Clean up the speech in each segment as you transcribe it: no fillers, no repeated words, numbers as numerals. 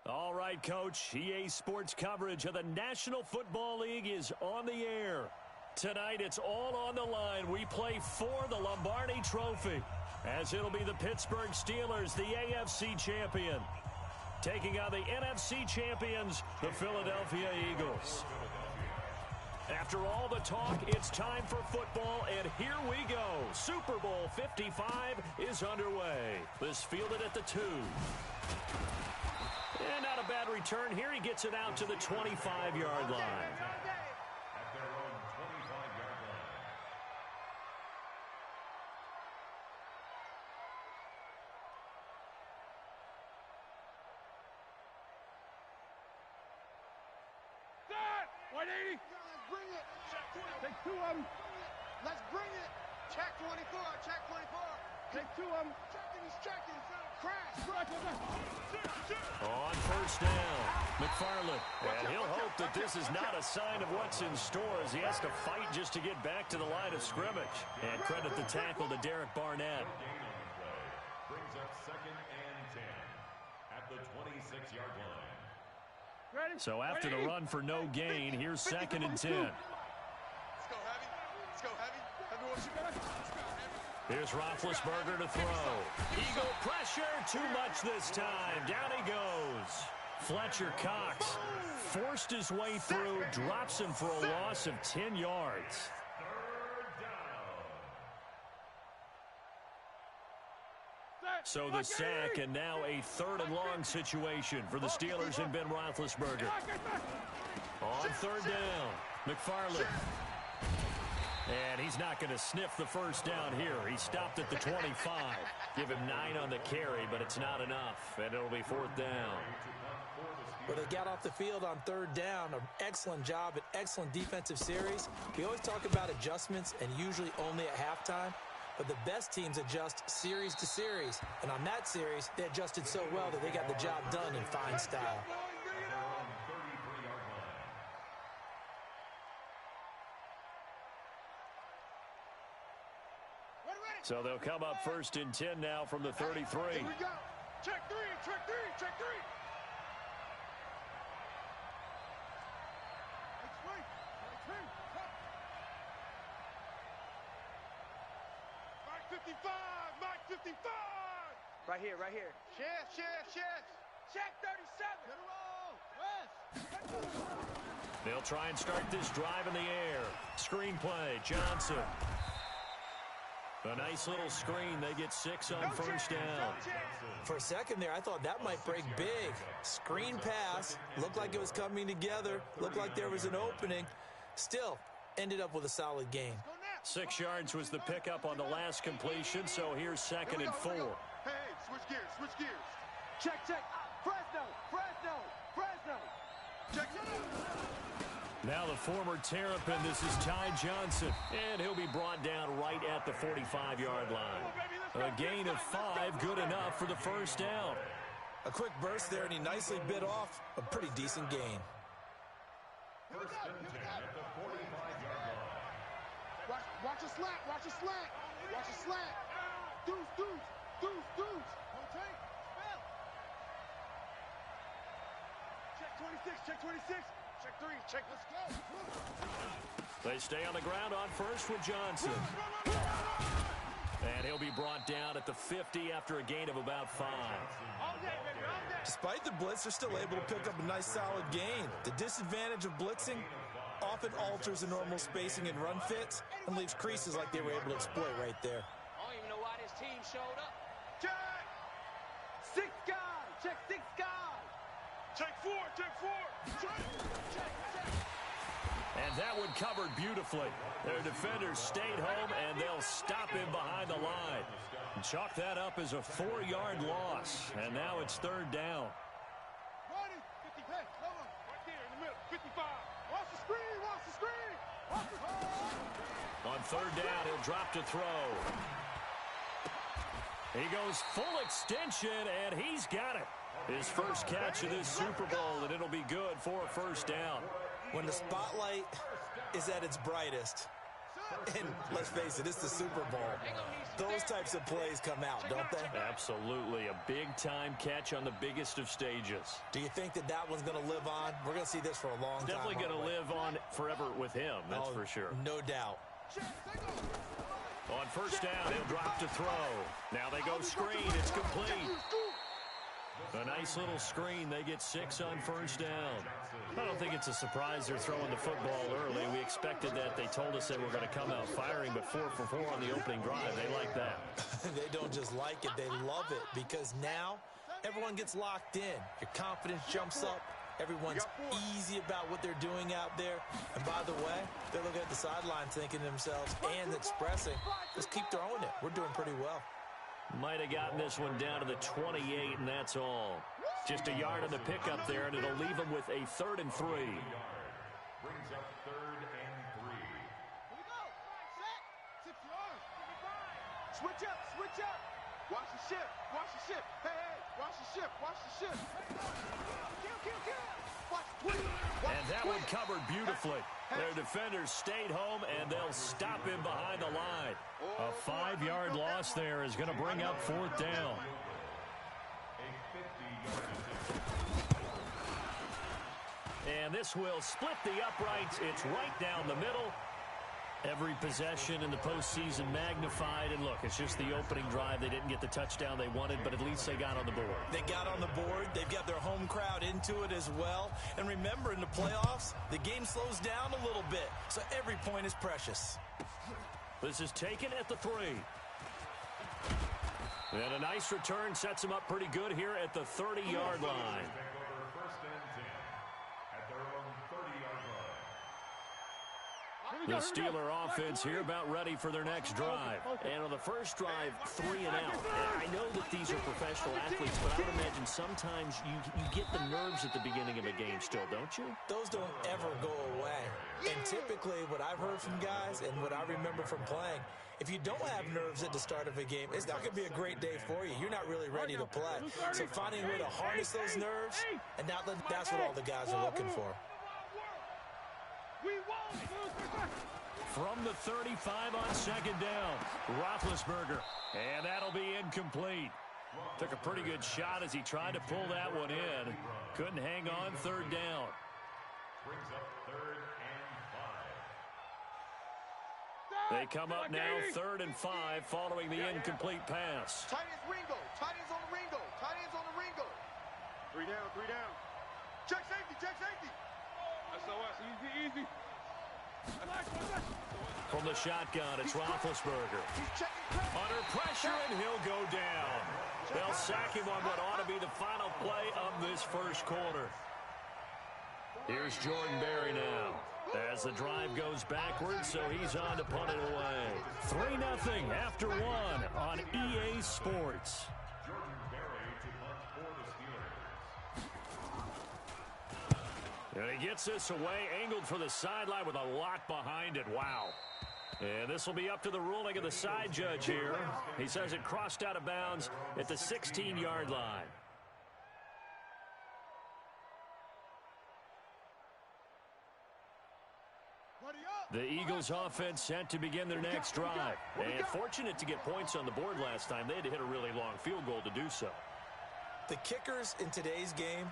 All right, Coach. EA Sports coverage of the National Football League is on the air. Tonight, it's all on the line. We play for the Lombardi Trophy, as it'll be the Pittsburgh Steelers, the AFC champion, taking on the NFC champions, the Philadelphia Eagles. After all the talk, it's time for football, and here we go. Super Bowl 55 is underway. This fielded at the 2. And not a bad return here. He gets it out to the 25-yard line. At their own 25-yard line. Set! 180. Bring it. Take two of them. Let's bring it. Check 24. Check 24. Take two of them. Checking. He's checking. Crash. On first down, McFarland. And he'll hope that this is not a sign of what's in store as he has to fight just to get back to the line of scrimmage. And credit the tackle to Derek Barnett. Brings up 2nd and 10 at the 26-yard line. Ready? So after the run for no gain, here's 2nd and 10. Let's go, Heavy. Let's go, Heavy. Heavy, what you got? Let's go, Heavy. Here's Roethlisberger to throw. Eagle pressure, too much this time. Down he goes. Fletcher Cox forced his way through, drops him for a loss of 10 yards. So the sack, and now a 3rd and long situation for the Steelers and Ben Roethlisberger. On 3rd down, McFarland. And he's not going to sniff the first down here. He stopped at the 25. Give him 9 on the carry, but it's not enough. And it'll be 4th down. Well, they got off the field on 3rd down. An excellent job, an excellent defensive series. We always talk about adjustments, and usually only at halftime. But the best teams adjust series to series. And on that series, they adjusted so well that they got the job done in fine style. So they'll come up 1st and 10 now from the 33. Here we go. Check 3. Check 3. Check 3. Mike 55. Mike 55. Right here, right here. Shift. Check 37. Get a roll. West. They'll try and start this drive in the air. Screenplay, Johnson. A nice little screen. They get 6 on first down. For a second there, I thought that might break big. Screen pass. Looked like it was coming together. Looked like there was an opening. Still, ended up with a solid gain. 6 yards was the pickup on the last completion, so here's 2nd and 4. Hey, switch gears. Check. Fresno. Check. Now the former Terrapin, this is Ty Johnson, and he'll be brought down right at the 45-yard line. A gain of 5, good enough for the first down. A quick burst there, and he nicely bit off a pretty decent gain. 1st and 10 at the 45-yard line. Watch a slant. Deuce. Okay. Check 26. Check 3. Check. Let's go. They stay on the ground on first with Johnson. And he'll be brought down at the 50 after a gain of about 5. All day, baby. Despite the blitz, they're still able to pick up a nice solid gain. The disadvantage of blitzing often alters the normal spacing and run fits and leaves creases like they were able to exploit right there. I don't even know why this team showed up. Check. 6 guys. Check 6 guys. Check 4. And that one covered beautifully. Their defenders stayed home, and they'll stop him behind the line. And chalk that up as a 4-yard loss. And now it's 3rd down. 50. Hey, come on. Right there in the middle. 55. Watch the screen. On 3rd down, he'll drop to throw. He goes full extension, and he's got it. His first catch of this Super Bowl, and it'll be good for a first down. When the spotlight is at its brightest, And let's face it, it's the Super Bowl. Those types of plays come out, don't they? Absolutely. A big-time catch on the biggest of stages. Do you think that that one's going to live on? We're going to see this for a long time. Definitely going to live on forever with him, that's for sure. No doubt. On first down, they'll drop to throw. Now they go screen. It's complete. A nice little screen. They get 6 on first down. I don't think it's a surprise they're throwing the football early. We expected that. They told us they were going to come out firing, but 4 for 4 on the opening drive. They like that. They don't just like it. They love it because now everyone gets locked in. Your confidence jumps up. Everyone's easy about what they're doing out there. And by the way, they're looking at the sideline thinking to themselves and expressing, let's keep throwing it. We're doing pretty well. Might have gotten this one down to the 28, and that's all. Just a yard on the pickup there, and it'll leave them with a 3rd and 3. Brings up 3rd and 3. Here we go. Set. 6 yards. Switch up. Switch up. Watch the ship. Watch the ship. Hey, hey. Watch the ship. Watch the ship. Kill. Watch the tweet. And that one covered beautifully. Their defenders stayed home, and they'll stop him behind the line. A 5-yard loss there is going to bring up 4th down. And this will split the uprights. It's right down the middle. Every possession in the postseason magnified. And look, it's just the opening drive. They didn't get the touchdown they wanted, but at least they got on the board. They got on the board. They've got their home crowd into it as well. And remember, in the playoffs, the game slows down a little bit. So every point is precious. This is taken at the 3. And a nice return sets them up pretty good here at the 30-yard line. The Steeler offense here about ready for their next drive. And on the first drive, 3 and out. And I know that these are professional athletes, but I would imagine sometimes you get the nerves at the beginning of a game still, don't you? Those don't ever go away. And typically what I've heard from guys and what I remember from playing, if you don't have nerves at the start of a game, it's not going to be a great day for you. You're not really ready to play. So finding a way to harness those nerves, and that's what all the guys are looking for. From the 35 on second down, Roethlisberger. And that'll be incomplete. Took a pretty good shot as he tried to pull that one in. Couldn't hang on 3rd down. Brings up 3rd and 5. They come up now 3rd and 5 following the incomplete pass. Tight ends Ringo. Tight ends on the Ringo. Tight ends on the Ringo. 3 down. Check safety. SOS. Easy. From the shotgun, it's Roethlisberger. Under pressure, and he'll go down. They'll sack him on what ought to be the final play of this first quarter. Here's Jordan Berry now. As the drive goes backwards, so he's on to punt it away. 3-0 after 1 on EA Sports. Jordan Berry to punt for the Steelers. And he gets this away, angled for the sideline with a lot behind it. Wow. And this will be up to the ruling of the side judge here. He says it crossed out of bounds at the 16-yard line. The Eagles offense set to begin their next drive. And fortunate to get points on the board last time. They had to hit a really long field goal to do so. The kickers in today's game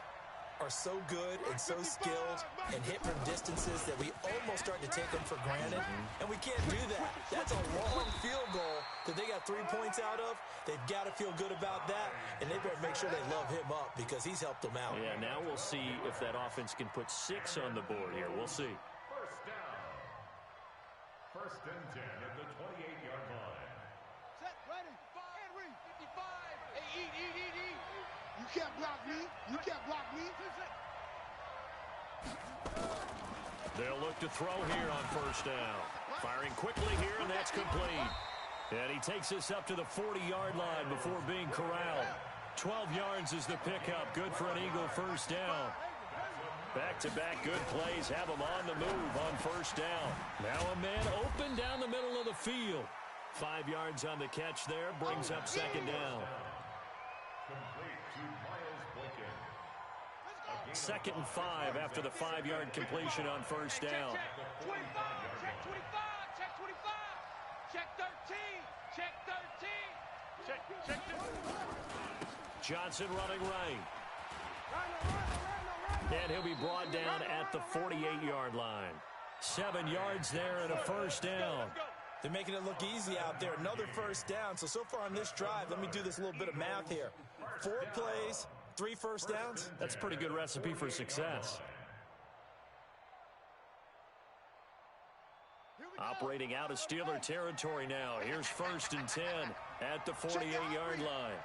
are so good and so skilled and hit from distances that we almost start to take them for granted. And we can't do that. That's a long field goal that they got 3 points out of. They've got to feel good about that, and they better make sure they love him up because he's helped them out. Yeah, now we'll see if that offense can put 6 on the board here. We'll see. First down. 1st and 10 at the 28-yard line. Set, ready. Henry, 55. Hey, eat. You can't block me. They'll look to throw here on first down. Firing quickly here, and that's complete. And he takes us up to the 40-yard line before being corralled. 12 yards is the pickup. Good for an Eagle first down. Back-to-back good plays have him on the move on first down. Now a man open down the middle of the field. 5 yards on the catch there, brings up second down. Complete to Miles Boykin. 2nd and 5 after the 5-yard completion on first down. Check 25. Johnson running right. And he'll be brought down at the 48-yard line. 7 yards there and a first down. They're making it look easy out there. Another first down. So far on this drive, let me do this little bit of math here. 4 plays, 3 first downs. That's a pretty good recipe for success. Operating out of Steeler territory now. Here's 1st and 10 at the 48-yard line.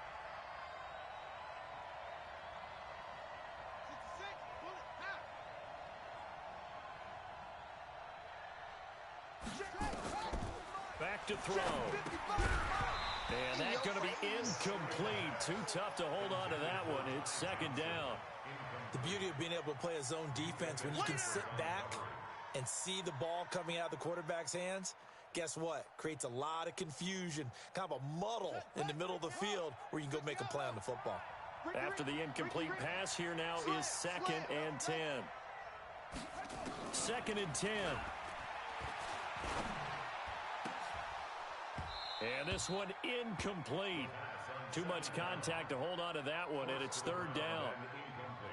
Back to throw. And that's going to be incomplete. Too tough to hold on to that one. It's 2nd down. The beauty of being able to play a zone defense when you can sit back and see the ball coming out of the quarterback's hands, guess what? Creates a lot of confusion, kind of a muddle in the middle of the field where you can go make a play on the football. After the incomplete pass, here now is 2nd and 10. 2nd and 10. And this one incomplete. Too much contact to hold on to that one, and it's 3rd down.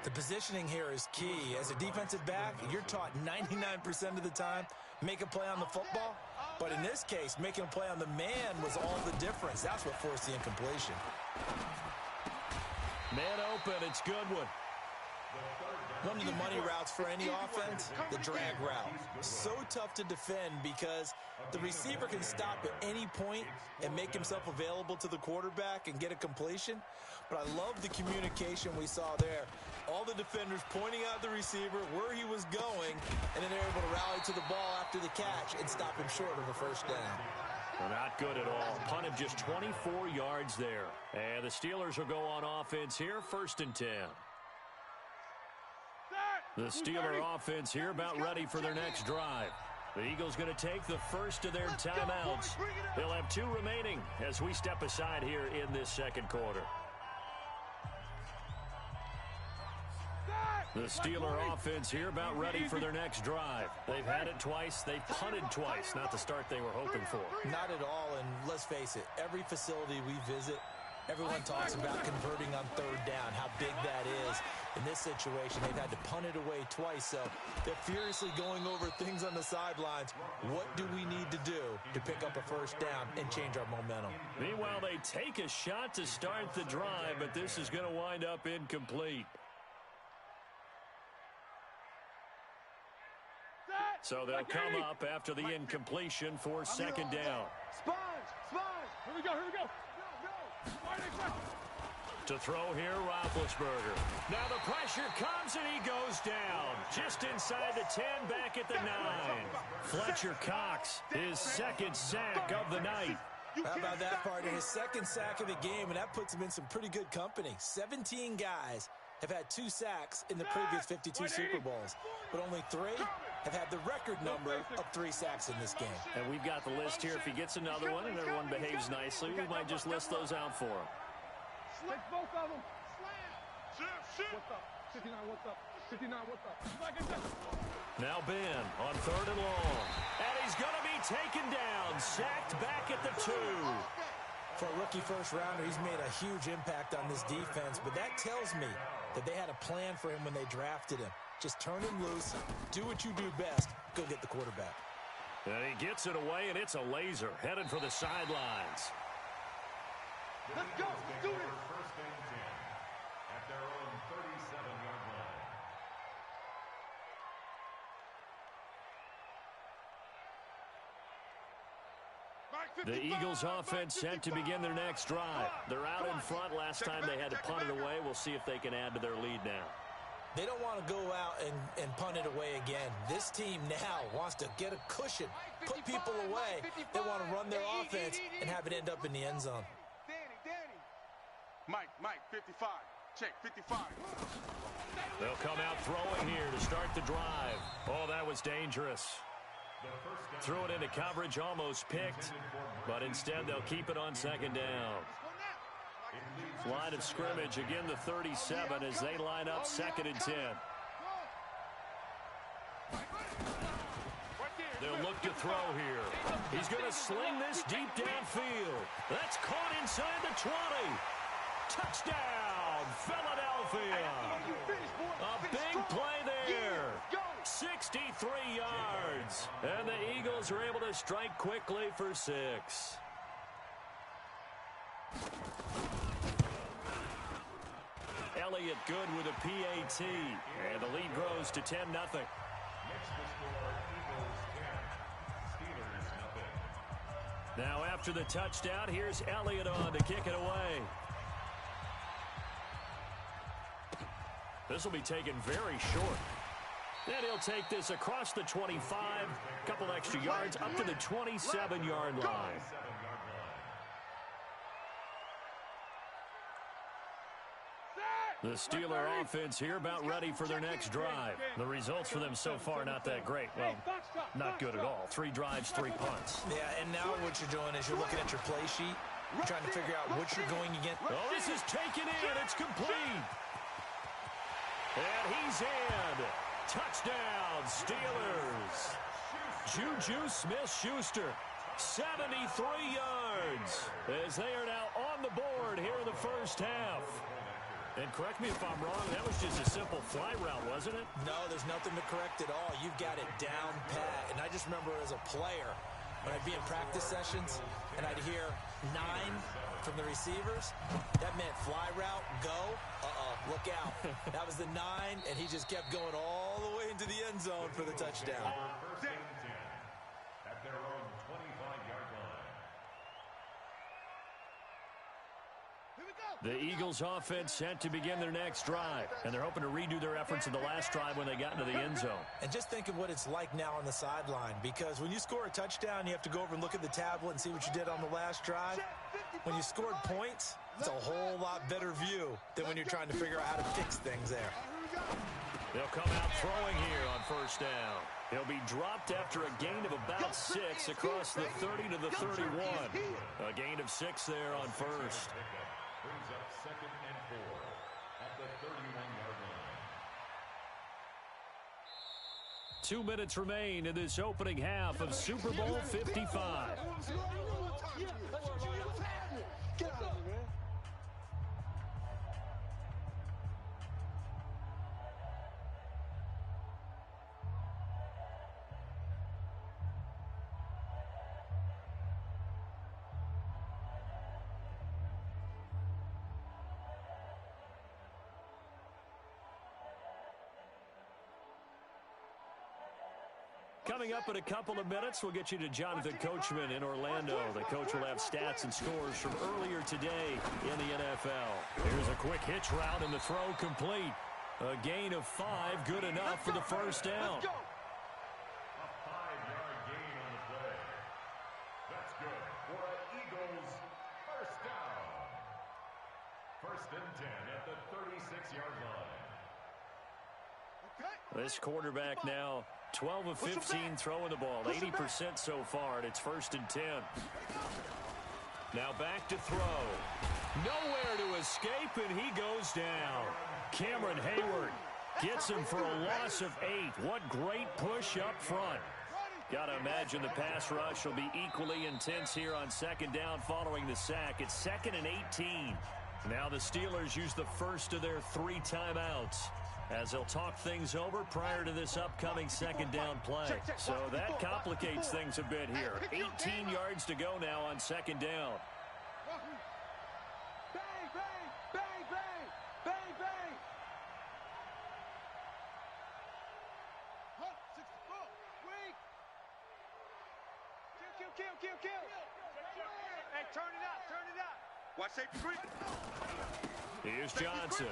The positioning here is key. As a defensive back, you're taught 99% of the time, make a play on the football. But in this case, making a play on the man was all the difference. That's what forced the incompletion. Man open, it's Goodwin. One of the money routes for any offense, the drag route. So tough to defend because the receiver can stop at any point and make himself available to the quarterback and get a completion. But I love the communication we saw there. All the defenders pointing out the receiver, where he was going, and then they're able to rally to the ball after the catch and stop him short of a first down. Well, not good at all. Punted just 24 yards there. And the Steelers will go on offense here, 1st and 10. The Steeler offense here about ready for their next drive. The Eagles going to take the first of their timeouts. They'll have 2 remaining as we step aside here in this 2nd quarter. The Steeler offense here about ready for their next drive. They've had it twice. They've punted twice. Not the start they were hoping for. Not at all, and let's face it, every facility we visit, everyone talks about converting on 3rd down, how big that is. In this situation, they've had to punt it away twice, so they're furiously going over things on the sidelines. What do we need to do to pick up a first down and change our momentum? Meanwhile, they take a shot to start the drive, but this is going to wind up incomplete. So they'll come up after the incompletion for 2nd down. Sponge! Here we go. To throw here, Roethlisberger. Now the pressure comes and he goes down. Just inside the 10, back at the 9. Fletcher Cox, his 2nd sack of the night. How about that, partner? His 2nd sack of the game, and that puts him in some pretty good company. 17 guys have had 2 sacks in the previous 52 Super Bowls, but only 3 have had the record number of 3 sacks in this game. And we've got the list here. If he gets another one and everyone behaves nicely, we might just list those out for him. Take both of them. What's up? 59, what's up? 59, what's up? Like I said. Now Ben on 3rd and long. And he's going to be taken down. Sacked back at the 2. For a rookie first-rounder, he's made a huge impact on this defense, but that tells me that they had a plan for him when they drafted him. Just turn him loose, do what you do best, go get the quarterback. And he gets it away, and it's a laser headed for the sidelines. Let's go. Let's do it. 1st and 10 at their own 37-yard line. The Eagles offense set to begin their next drive. They're out in front. Last time they had to punt it away. We'll see if they can add to their lead now. They don't want to go out and punt it away again. This team now wants to get a cushion, put people away. They want to run their offense and have it end up in the end zone. Mike, 55. Check, 55. They'll come out throwing here to start the drive. Oh, that was dangerous. Threw it into coverage, almost picked, but instead they'll keep it on 2nd down. Line of scrimmage, again the 37 as they line up 2nd and 10. They'll look to throw here. He's going to sling this deep downfield. That's caught inside the 20. Touchdown! Philadelphia. A big play there. 63 yards. And the Eagles are able to strike quickly for 6. Elliott good with a PAT. And the lead grows to 10-0. Now after the touchdown, here's Elliott on to kick it away. This will be taken very short. And he'll take this across the 25, a couple extra yards, up to the 27-yard line. The Steeler offense here about ready for their next drive. The results for them so far not that great. Well, not good at all. 3 drives, 3 punts. Yeah, and now what you're doing is you're looking at your play sheet, trying to figure out what you're going against. Oh, this is taken in. It's complete. And he's in. Touchdown, Steelers. Juju Smith-Schuster, 73 yards, as they are now on the board here in the first half. And correct me if I'm wrong, that was just a simple fly route, wasn't it? No, there's nothing to correct at all. You've got it down pat. And I just remember as a player, when I'd be in practice sessions and I'd hear 9 from the receivers, that meant fly route, go, look out. That was the 9, and he just kept going all the way into the end zone for the touchdown. First and 10 at their own 25-yard line. The Eagles offense set to begin their next drive, and they're hoping to redo their efforts in the last drive when they got into the end zone. And just think of what it's like now on the sideline, because when you score a touchdown, you have to go over and look at the tablet and see what you did on the last drive. When you scored points, it's a whole lot better view than when you're trying to figure out how to fix things there. They'll come out throwing here on first down. He'll be dropped after a gain of about 6 across the 30 to the 31. A gain of 6 there on first. Brings up 2nd and 4 at the 31-yard line. 2 minutes remain in this opening half of Super Bowl 55. Coming up in a couple of minutes, we'll get you to Jonathan Coachman in Orlando. The coach will have stats and scores from earlier today in the NFL. Here's a quick hitch route and the throw complete. A gain of 5, good enough for the first down. A 5-yard gain on the play. That's good for an Eagles first down. 1st and 10 at the 36-yard line. This quarterback now 12 of 15 throwing the ball, 80% so far, and it's 1st and 10. Now back to throw. Nowhere to escape, and he goes down. Cameron Hayward gets him for a loss of 8. What great push up front. Got to imagine the pass rush will be equally intense here on 2nd down following the sack. It's 2nd and 18. Now the Steelers use the first of their 3 timeouts, as they'll talk things over prior to this upcoming 2nd down play. So that complicates things a bit here. 18 yards to go now on 2nd down. Bang, bang, bang, bang, bang, bang. Weak. Kill. Hey, turn it up. Watch safety green. Here's Johnson.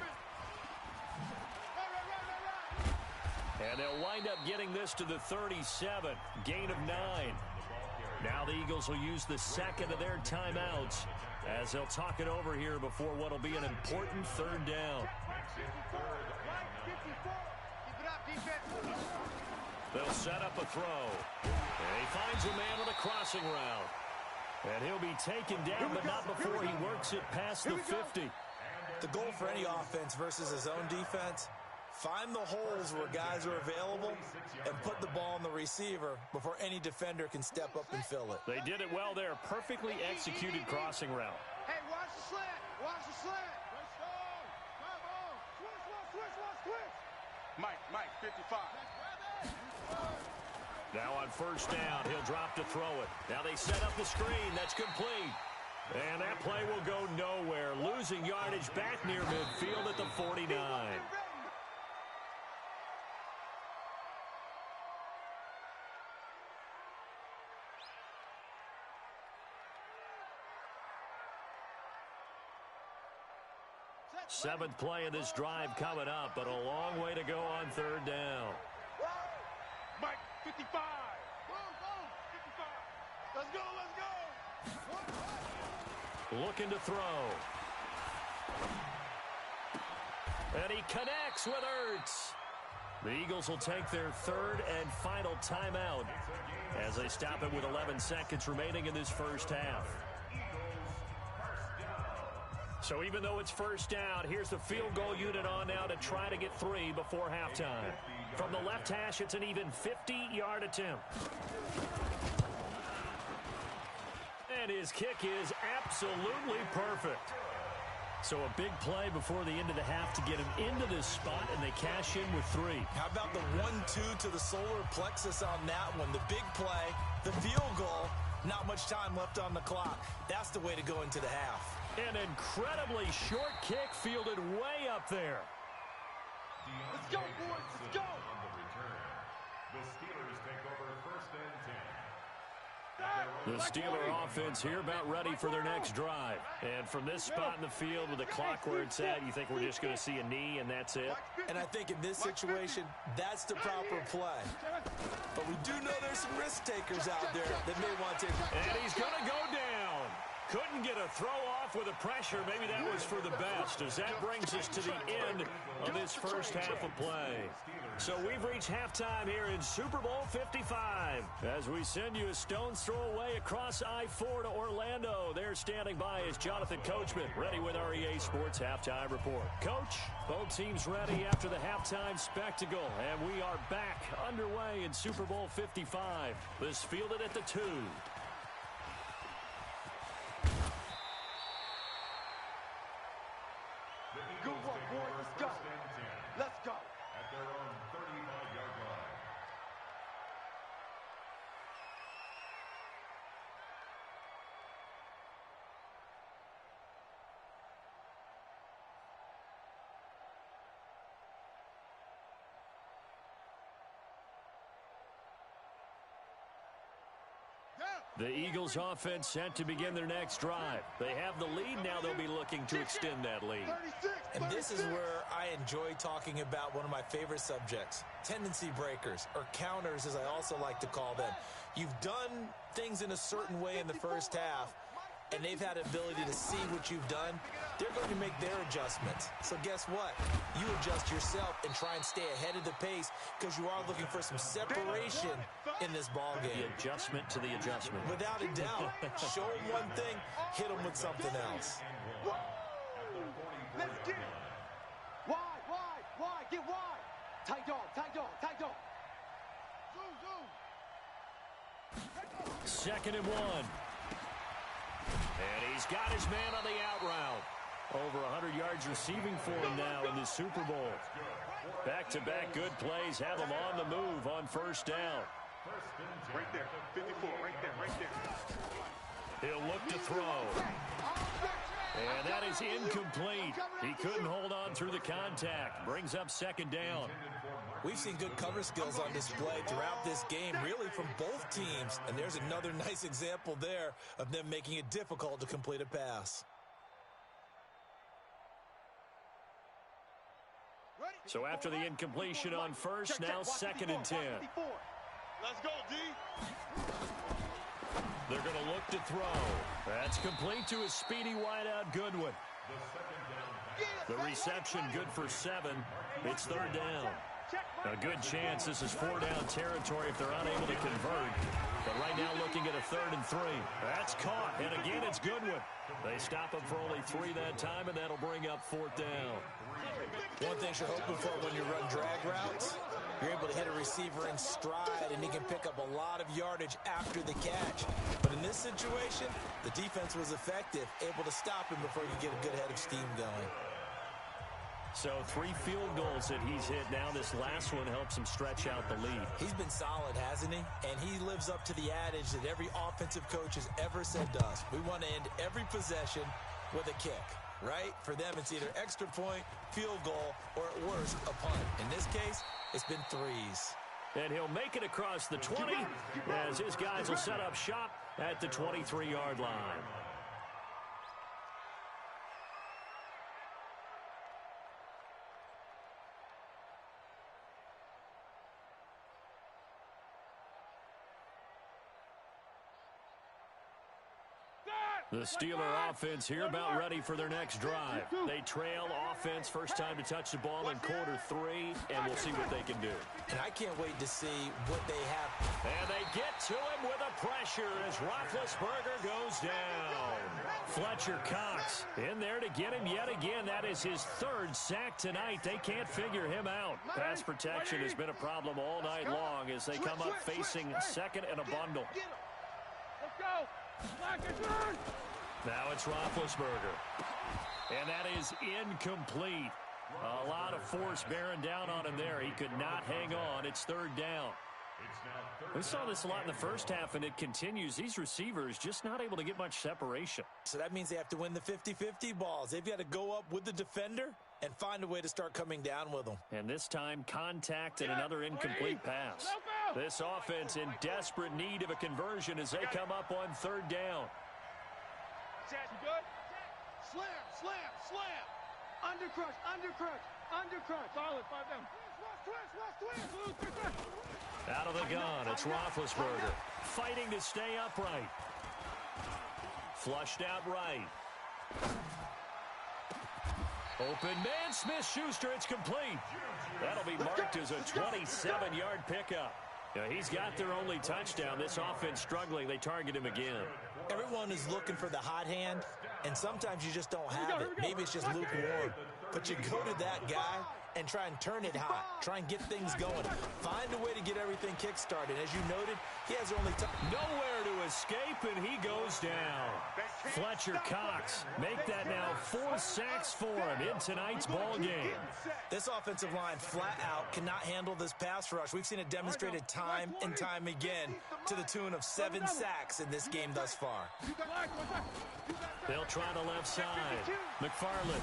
And they'll wind up getting this to the 37. Gain of 9. Now the Eagles will use the 2nd of their timeouts as they'll talk it over here before what will be an important 3rd down. They'll set up a throw. And he finds a man with a crossing route. And he'll be taken down, but not before he works it past the 50. The goal for any offense versus a zone defense, find the holes where guys are available and put the ball on the receiver before any defender can step up and fill it. They did it well there. Perfectly executed crossing route. Hey, watch the slant. Mike, 55. Now on first down, he'll drop to throw it. Now they set up the screen. That's complete. And that play will go nowhere. Losing yardage back near midfield at the 49. Seventh play of this drive coming up, but a long way to go on third down. Mike, 55. Boom, 55. Let's go. Looking to throw. And he connects with Ertz. The Eagles will take their third and final timeout as they stop it with 11 seconds remaining in this first half. So even though it's first down, here's the field goal unit on now to try to get 3 before halftime. From the left hash, it's an even 50-yard attempt. And his kick is absolutely perfect. So a big play before the end of the half to get him into this spot, and they cash in with 3. How about the 1-2 to the solar plexus on that one? The big play, the field goal, not much time left on the clock. That's the way to go into the half. An incredibly short kick fielded way up there. Let's go, boys. Let's go. On the return, the Steelers take over first and 10. The Steeler offense here about ready for their next drive. And from this spot in the field with the clock where it's at, you think we're just going to see a knee and that's it? And I think in this situation, that's the proper play. But we do know there's some risk takers out there that may want to. And he's going to go down. Couldn't get a throw off with the pressure. Maybe that was for the best, as that brings us to the end of this first half of play. So we've reached halftime here in Super Bowl 55. As we send you a stone's throw away across I-4 to Orlando. There standing by is Jonathan Coachman, ready with our EA Sports Halftime Report. Coach, both teams ready after the halftime spectacle. And we are back underway in Super Bowl 55. This fielded at the 2. Good one, boys. Let's go. Let's go. At their own 35-yard line. The Eagles offense set to begin their next drive. They have the lead. Now they'll be looking to extend that lead. And this is where I enjoy talking about one of my favorite subjects, tendency breakers, or counters as I also like to call them. You've done things in a certain way in the first half, and they've had the ability to see what you've done. They're going to make their adjustments. So guess what? You adjust yourself and try and stay ahead of the pace because you are looking for some separation in this ball game. The adjustment to the adjustment. Without a doubt. Show them one thing, hit them with something else. Let's get it. Wide. Get wide. Tight dog. Zoom. 2nd and 1. And he's got his man on the out route. Over 100 yards receiving for him now in the Super Bowl. Back-to-back good plays have him on the move on first down. Right there. 54. Right there. He'll look to throw. And that is incomplete. He couldn't hold on through the contact. Brings up 2nd down. We've seen good cover skills on display throughout this game, really from both teams. And there's another nice example there of them making it difficult to complete a pass. So after the incompletion on first, now 2nd and 10. Let's go, D. They're going to look to throw. That's complete to a speedy wideout Goodwin. The reception good for 7. It's 3rd down. A good chance this is 4-down territory if they're unable to convert. But right now looking at a 3rd and 3. That's caught. And again, it's Goodwin. They stop him for only 3 that time, and that'll bring up 4th down. One thing you're hoping for when you run drag routes, you're able to hit a receiver in stride, and he can pick up a lot of yardage after the catch. But in this situation, the defense was effective, able to stop him before you get a good head of steam going. So 3 field goals that he's hit now. This last one helps him stretch out the lead. He's been solid, hasn't he? And he lives up to the adage that every offensive coach has ever said to us. We want to end every possession with a kick, right? For them, it's either extra point, field goal, or at worst, a punt. In this case, it's been threes. And he'll make it across the 20 as his guys will set up shop at the 23-yard line. The Steeler offense here about ready for their next drive. They trail offense first time to touch the ball in quarter 3, and we'll see what they can do. And I can't wait to see what they have. And they get to him with a pressure as Roethlisberger goes down. Fletcher Cox in there to get him yet again. That is his 3rd sack tonight. They can't figure him out. Pass protection has been a problem all night long as they come up facing second and a bundle. Let's go. Now it's Roethlisberger. And that is incomplete. A lot of force bearing down on him there. He could not hang on. It's 3rd down. We saw this a lot in the first half, and it continues. These receivers just not able to get much separation. So that means they have to win the 50-50 balls. They've got to go up with the defender and find a way to start coming down with them. And this time, contact and another incomplete pass. This offense in desperate need of a conversion as they come up on 3rd down. You good? Slam, slam, slam. Undercrush, undercrush, undercrush. Solid, 5 down. Twist. Out of the gun, it's Roethlisberger. Fighting to stay upright. Flushed out right. Open man, Smith-Schuster, it's complete. That'll be marked as a 27-yard pickup. Now, he's got their only touchdown. This offense struggling. They target him again. Everyone is looking for the hot hand, and sometimes you just don't have it. Maybe it's just lukewarm. But you go to that guy and try and turn it hot. Try and get things going. Find a way to get everything kick-started. As you noted, he has only nowhere to escape, and he goes down. Fletcher Cox make that now 4 sacks for him in tonight's ball game. This offensive line flat out cannot handle this pass rush. We've seen it demonstrated time and time again to the tune of 7 sacks in this game thus far. They'll try the left side. McFarland.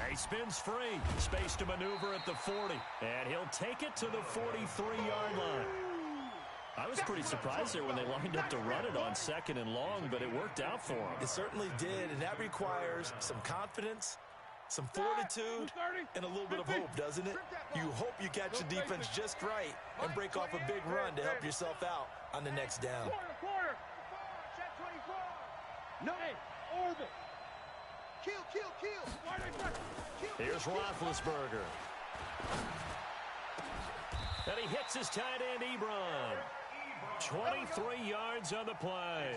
He spins free. Space to maneuver at the 40. And he'll take it to the 43-yard line. I was pretty surprised there when they lined up to run it on 2nd and long, but it worked out for him. It certainly did, and that requires some confidence, some fortitude, and a little bit of hope, doesn't it? You hope you catch the defense just right and break off a big run to help yourself out on the next down. Quarter. No. Orbit. Kill. Here's Roethlisberger. And he hits his tight end, Ebron. 23 yards on the play.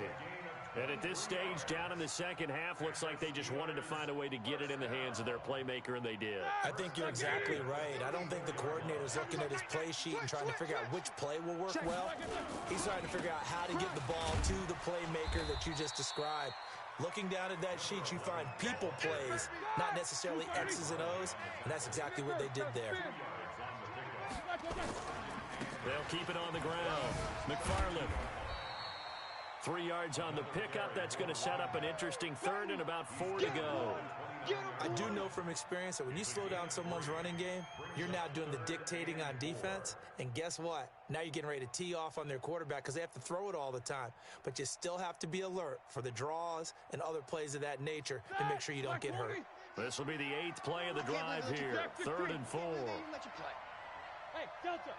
And at this stage, down in the second half, looks like they just wanted to find a way to get it in the hands of their playmaker, and they did. I think you're exactly right. I don't think the coordinator's looking at his play sheet and trying to figure out which play will work well. He's trying to figure out how to get the ball to the playmaker that you just described. Looking down at that sheet, you find people plays, not necessarily X's and O's, and that's exactly what they did there. They'll keep it on the ground. McFarland. 3 yards on the pickup. That's going to set up an interesting 3rd and about 4 to go. I do know from experience that when you slow down someone's running game, you're now doing the dictating on defense. And guess what? Now you're getting ready to tee off on their quarterback because they have to throw it all the time. But you still have to be alert for the draws and other plays of that nature to make sure you don't get hurt. This will be the 8th play of the drive here. 3rd and 4. Hey, Delta.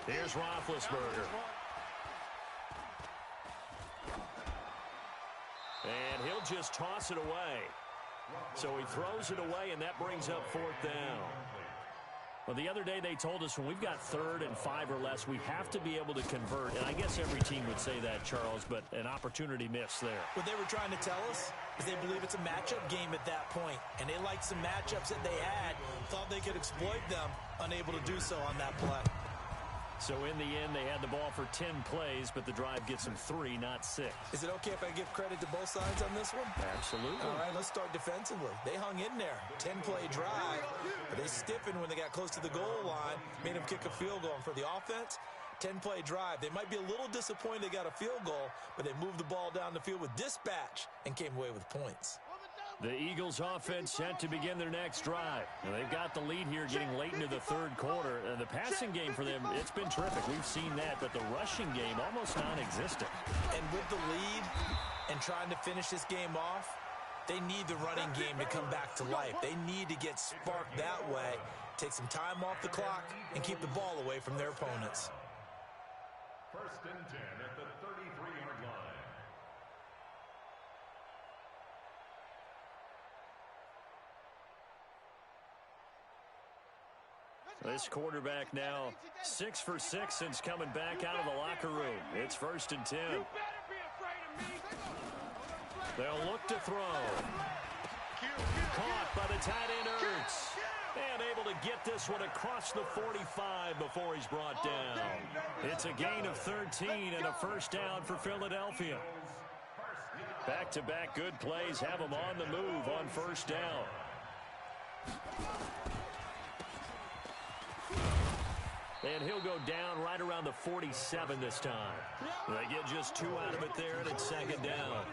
Here's Roethlisberger. And he'll just toss it away. So he throws it away, and that brings up 4th down. Well, the other day they told us when we've got 3rd and 5 or less, we have to be able to convert. And I guess every team would say that, Charles, but an opportunity missed there. What they were trying to tell us is they believe it's a matchup game at that point. And they liked some matchups that they had, thought they could exploit them, unable to do so on that play. So in the end, they had the ball for 10 plays, but the drive gets them 3, not 6. Is it okay if I give credit to both sides on this one? Absolutely. All right, let's start defensively. They hung in there. 10-play drive, but they stiffened when they got close to the goal line, made them kick a field goal. And for the offense, 10-play drive. They might be a little disappointed they got a field goal, but they moved the ball down the field with dispatch and came away with points. The Eagles offense set to begin their next drive. Now, they've got the lead here getting late into the third quarter. The passing game for them, it's been terrific. We've seen that, but the rushing game almost non-existent. And with the lead and trying to finish this game off, they need the running game to come back to life. They need to get sparked that way, take some time off the clock, and keep the ball away from their opponents. 1st and 10 at the 33-yard line. This quarterback now 6 for 6 since coming back out of the locker room. It's 1st and 10. They'll look to throw. Caught by the tight end Ertz. And able to get this one across the 45 before he's brought down. It's a gain of 13 and a first down for Philadelphia. Back-to-back good plays have them on the move on first down. And he'll go down right around the 47 this time. They get just 2 out of it there, and it's 2nd down.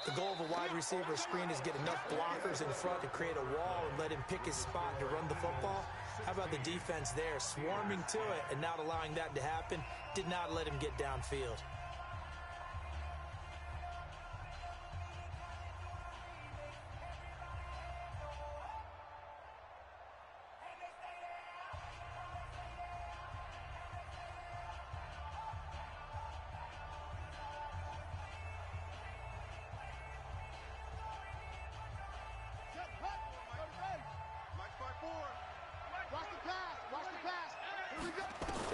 The goal of a wide receiver screen is get enough blockers in front to create a wall and let him pick his spot to run the football. How about the defense there, swarming to it and not allowing that to happen? Did not let him get downfield.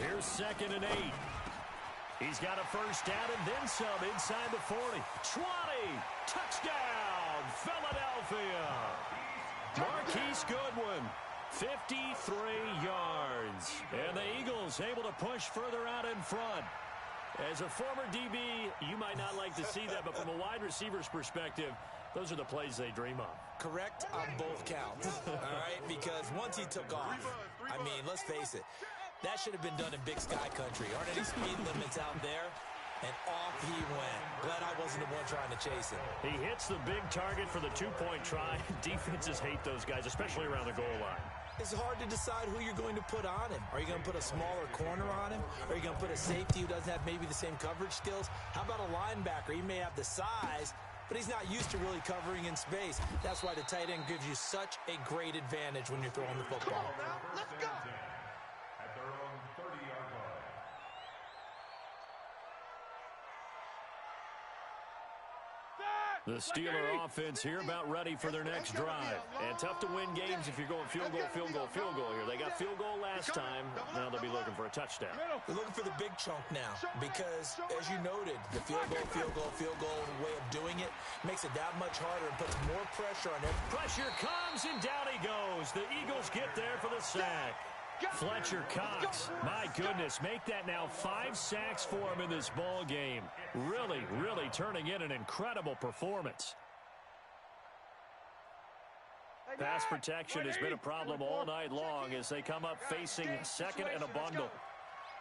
Here's 2nd and 8. He's got a first down and then some inside the 40. 20. Touchdown, Philadelphia. Marquise Goodwin, 53 yards. And the Eagles able to push further out in front. As a former DB, you might not like to see that, but from a wide receiver's perspective, those are the plays they dream of. Correct on both counts, all right? Because once he took off, I mean, let's face it, that should have been done in Big Sky country. Aren't any speed limits out there? And off he went. Glad I wasn't the one trying to chase him. He hits the big target for the 2-point try. Defenses hate those guys, especially around the goal line. It's hard to decide who you're going to put on him. Are you going to put a smaller corner on him? Or are you going to put a safety who doesn't have maybe the same coverage skills? How about a linebacker? He may have the size, but he's not used to really covering in space. That's why the tight end gives you such a great advantage when you're throwing the football. Let's go. At their own 30-yard line. The Steeler offense here about ready for their next drive. And tough to win games if you're going field goal here. They got field goal last time. Now they'll be looking for a touchdown. They're looking for the big chunk now because, as you noted, the field goal way of doing it makes it that much harder and puts more pressure on every. Pressure comes, and down he goes. The Eagles get there for the sack. Fletcher Cox, my goodness, make that now 5 sacks for him in this ball game. Really, really turning in an incredible performance. Pass protection has been a problem all night long as they come up facing second and a bundle.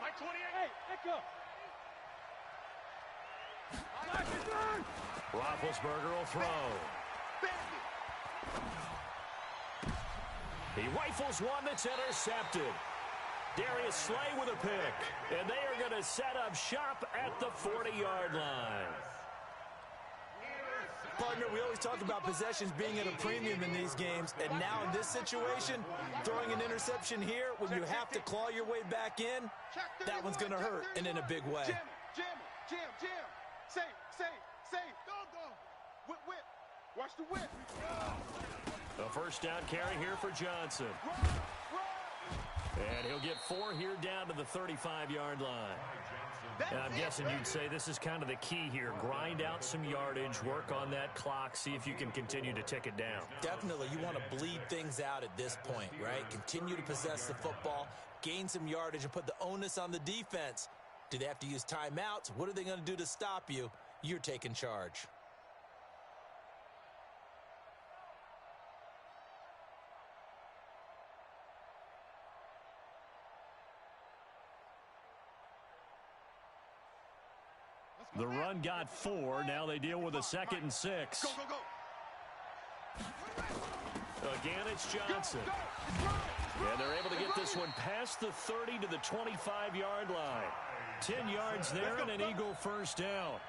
Mike 28, let go. Roethlisberger will throw. He rifles one that's intercepted. Darius Slay with a pick. And they are going to set up shop at the 40-yard line. Partner, we always talk about possessions being at a premium in these games. And now in this situation, throwing an interception here when you have to claw your way back in, that one's going to hurt and in a big way. Jam. Safe. Whip. Watch the whip. A first down carry here for Johnson. And he'll get 4 here down to the 35-yard line. And I'm guessing you'd say this is kind of the key here. Grind out some yardage, work on that clock, see if you can continue to tick it down. Definitely, you want to bleed things out at this point, right? Continue to possess the football, gain some yardage, and put the onus on the defense. Do they have to use timeouts? What are they going to do to stop you? You're taking charge. The run got 4. Now they deal with a 2nd and 6. Go, go, go. Again, it's Johnson. And they're able to get this one past the 30 to the 25-yard line. 10 yards there and an Eagle first down.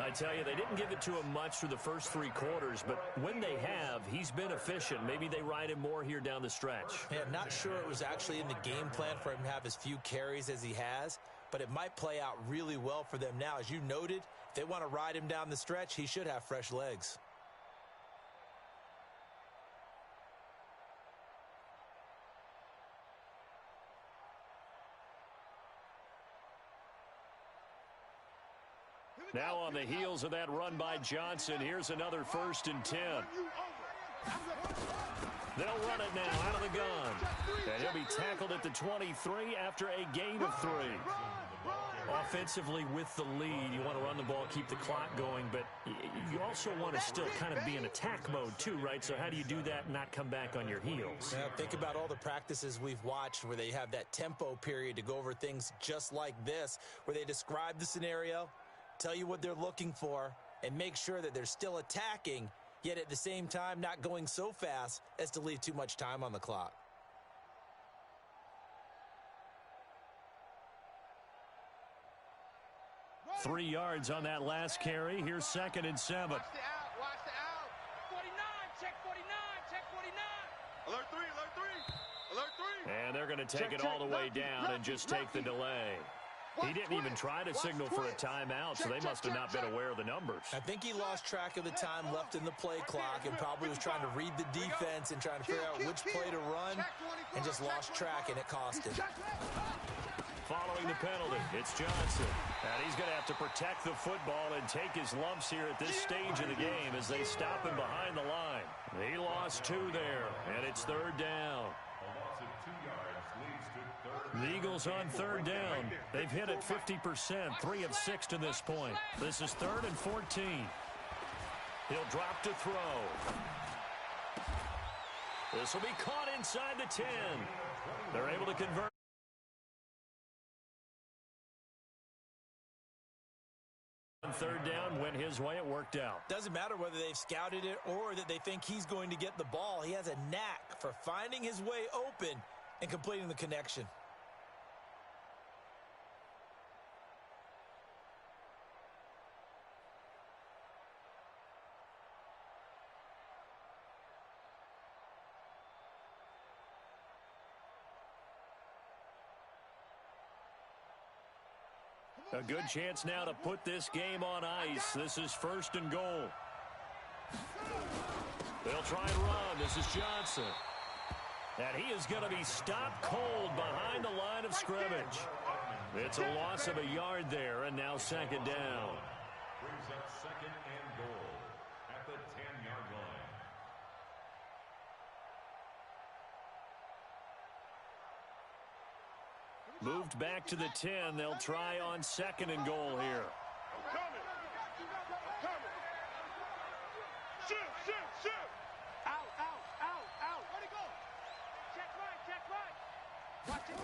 I tell you, they didn't give it to him much through the first 3 quarters, but when they have, he's been efficient. Maybe they ride him more here down the stretch. Yeah, I'm not sure it was actually in the game plan for him to have as few carries as he has, but it might play out really well for them now. As you noted, if they want to ride him down the stretch, he should have fresh legs. Now on the heels of that run by Johnson, here's another 1st and 10. They'll run it now out of the gun. And he'll be tackled at the 23 after a gain of 3. Offensively with the lead, you want to run the ball, keep the clock going, but you also want to still kind of be in attack mode too, right? So how do you do that and not come back on your heels? Yeah, think about all the practices we've watched where they have that tempo period to go over things just like this, where they describe the scenario, tell you what they're looking for, and make sure that they're still attacking, yet at the same time not going so fast as to leave too much time on the clock. Run. 3 yards on that last carry. Here's 2nd and 7. Watch the out, watch the out. 49, check 49, check 49. Alert 3, alert 3, alert 3. And they're going to take it all the way down and just take the delay. He didn't even try to signal for a timeout, so they must have not been aware of the numbers. I think he lost track of the time left in the play clock and probably was trying to read the defense and trying to figure out which play to run and just lost track, and it cost him. Following the penalty, it's Johnson. And he's going to have to protect the football and take his lumps here at this stage of the game as they stop him behind the line. He lost 2 there, and it's 3rd down. The Eagles on 3rd down. They've hit it 50%, 3 of 6 to this point. This is 3rd and 14. He'll drop to throw. This will be caught inside the 10. They're able to convert. On 3rd down, went his way, it worked out. Doesn't matter whether they've scouted it or that they think he's going to get the ball. He has a knack for finding his way open and completing the connection. A good chance now to put this game on ice. This is 1st and goal. They'll try and run. This is Johnson. And he is going to be stopped cold behind the line of scrimmage. It's a loss of a yard there, and now 2nd down. Brings up 2nd and goal at the 10-yard line. Moved back to the 10. They'll try on 2nd and goal here. I'm coming. I'm coming. Shift, shift, shift. Out, out, out, out. Where'd he go? Check right, check right. Watch it.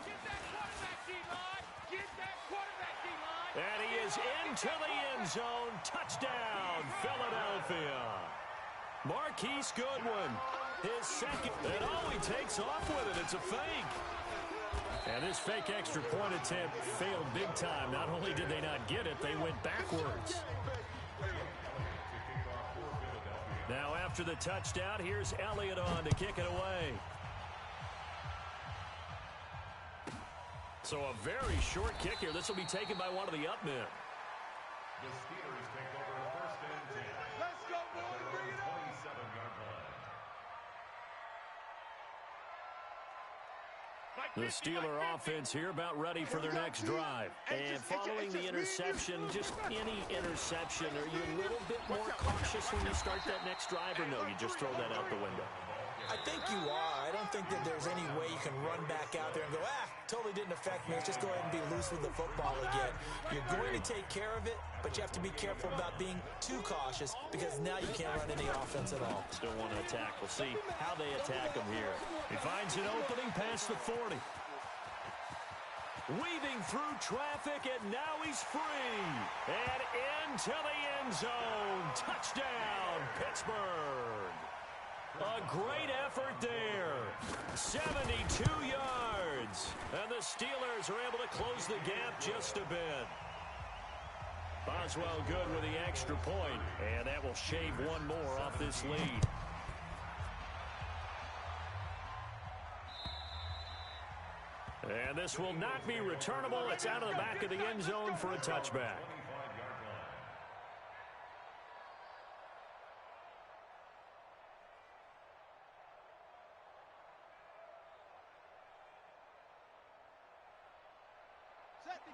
Get that quarterback, D-line. Get that quarterback, D-line. And he is into the end zone. Touchdown, Philadelphia. Marquise Goodwin, his 2nd. And oh, he takes off with it. It's a fake. And this fake extra point attempt failed big time. Not only did they not get it, they went backwards. Now after the touchdown, here's Elliott on to kick it away. So a very short kick here. This will be taken by one of the up men. The Steelers take over 1st and 10. Let's go, boy. Bring it on. 27-yard line. The Steeler offense here about ready for their next drive. And following the interception, just any interception, are you a little bit more cautious when you start that next drive, or no, you just throw that out the window? I think you are. I don't think that there's any way you can run back out there and go, totally didn't affect me. Let's just go ahead and be loose with the football again. You're going to take care of it, but you have to be careful about being too cautious because now you can't run any offense at all. Still want to attack. We'll see how they attack him here. He finds an opening past the 40. Weaving through traffic, and now he's free. And into the end zone. Touchdown, Pittsburgh. A great effort there. 72 yards. And the Steelers are able to close the gap just a bit. Boswell good with the extra point, and that will shave one more off this lead. And this will not be returnable. It's out of the back of the end zone for a touchback.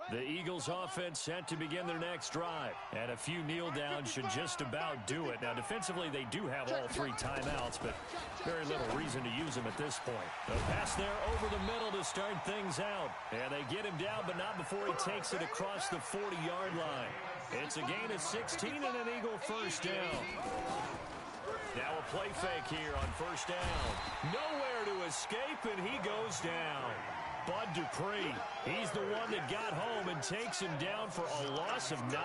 The Eagles offense set to begin their next drive. And a few kneel downs should just about do it. Now, defensively, they do have all three timeouts, but very little reason to use them at this point. The pass there over the middle to start things out. And they get him down, but not before he takes it across the 40-yard line. It's a gain of 16 and an Eagle first down. Now a play fake here on first down. Nowhere to escape, and he goes down. Bud Dupree, he's the one that got home and takes him down for a loss of 9.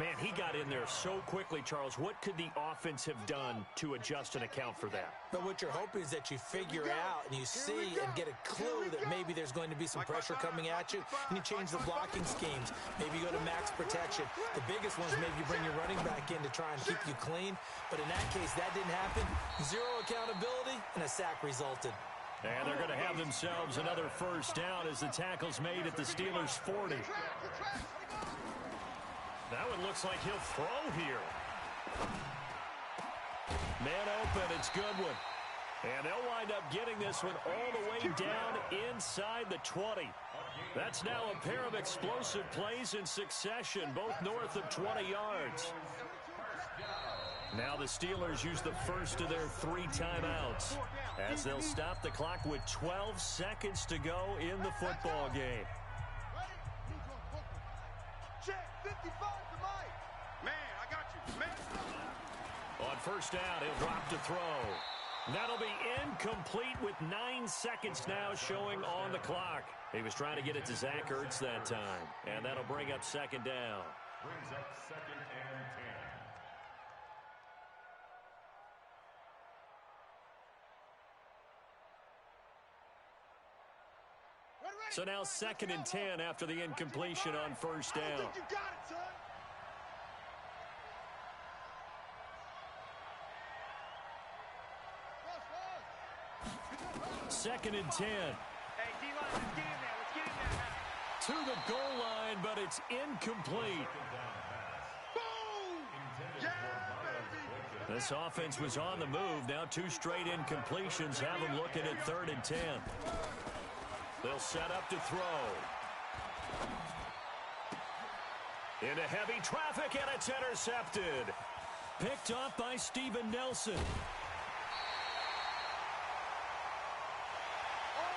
Man, he got in there so quickly, Charles. What could the offense have done to adjust and account for that? But what you're hoping is that you figure out and you see and get a clue that maybe there's going to be some pressure coming at you, and you change the blocking schemes. Maybe you go to max protection. The biggest one is maybe you bring your running back in to try and keep you clean. But in that case, that didn't happen. Zero accountability, and a sack resulted. And they're going to have themselves another first down as the tackle's made at the Steelers' 40. That one looks like he'll throw here. Man open, it's Goodwin. And they'll wind up getting this one all the way down inside the 20. That's now a pair of explosive plays in succession, both north of 20 yards. Now the Steelers use the first of their 3 timeouts as they'll stop the clock with 12 seconds to go in the football game. Check 55 to Mike. Man, I got you. Man. On first down, he'll drop to throw. That'll be incomplete with 9 seconds now showing on the clock. He was trying to get it to Zach Ertz that time, and that'll bring up second down. Brings up second and 10. So now second and 10 after the incompletion on first down. I think you got it, son. Second and 10. Hey, D-line, let's get in there. Let's get in there now. To the goal line, but it's incomplete. Boom! Yeah, baby! This offense was on the move. Now 2 straight incompletions have them looking at third and 10. They'll set up to throw. Into heavy traffic, and it's intercepted. Picked off by Steven Nelson.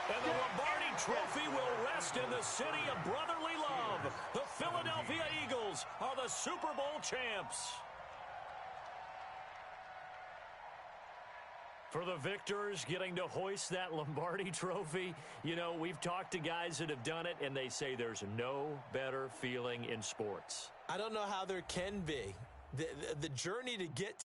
And the Lombardi Trophy will rest in the city of brotherly love. The Philadelphia Eagles are the Super Bowl champs. For the victors getting to hoist that Lombardi Trophy, you know, we've talked to guys that have done it, and they say there's no better feeling in sports. I don't know how there can be. The journey to get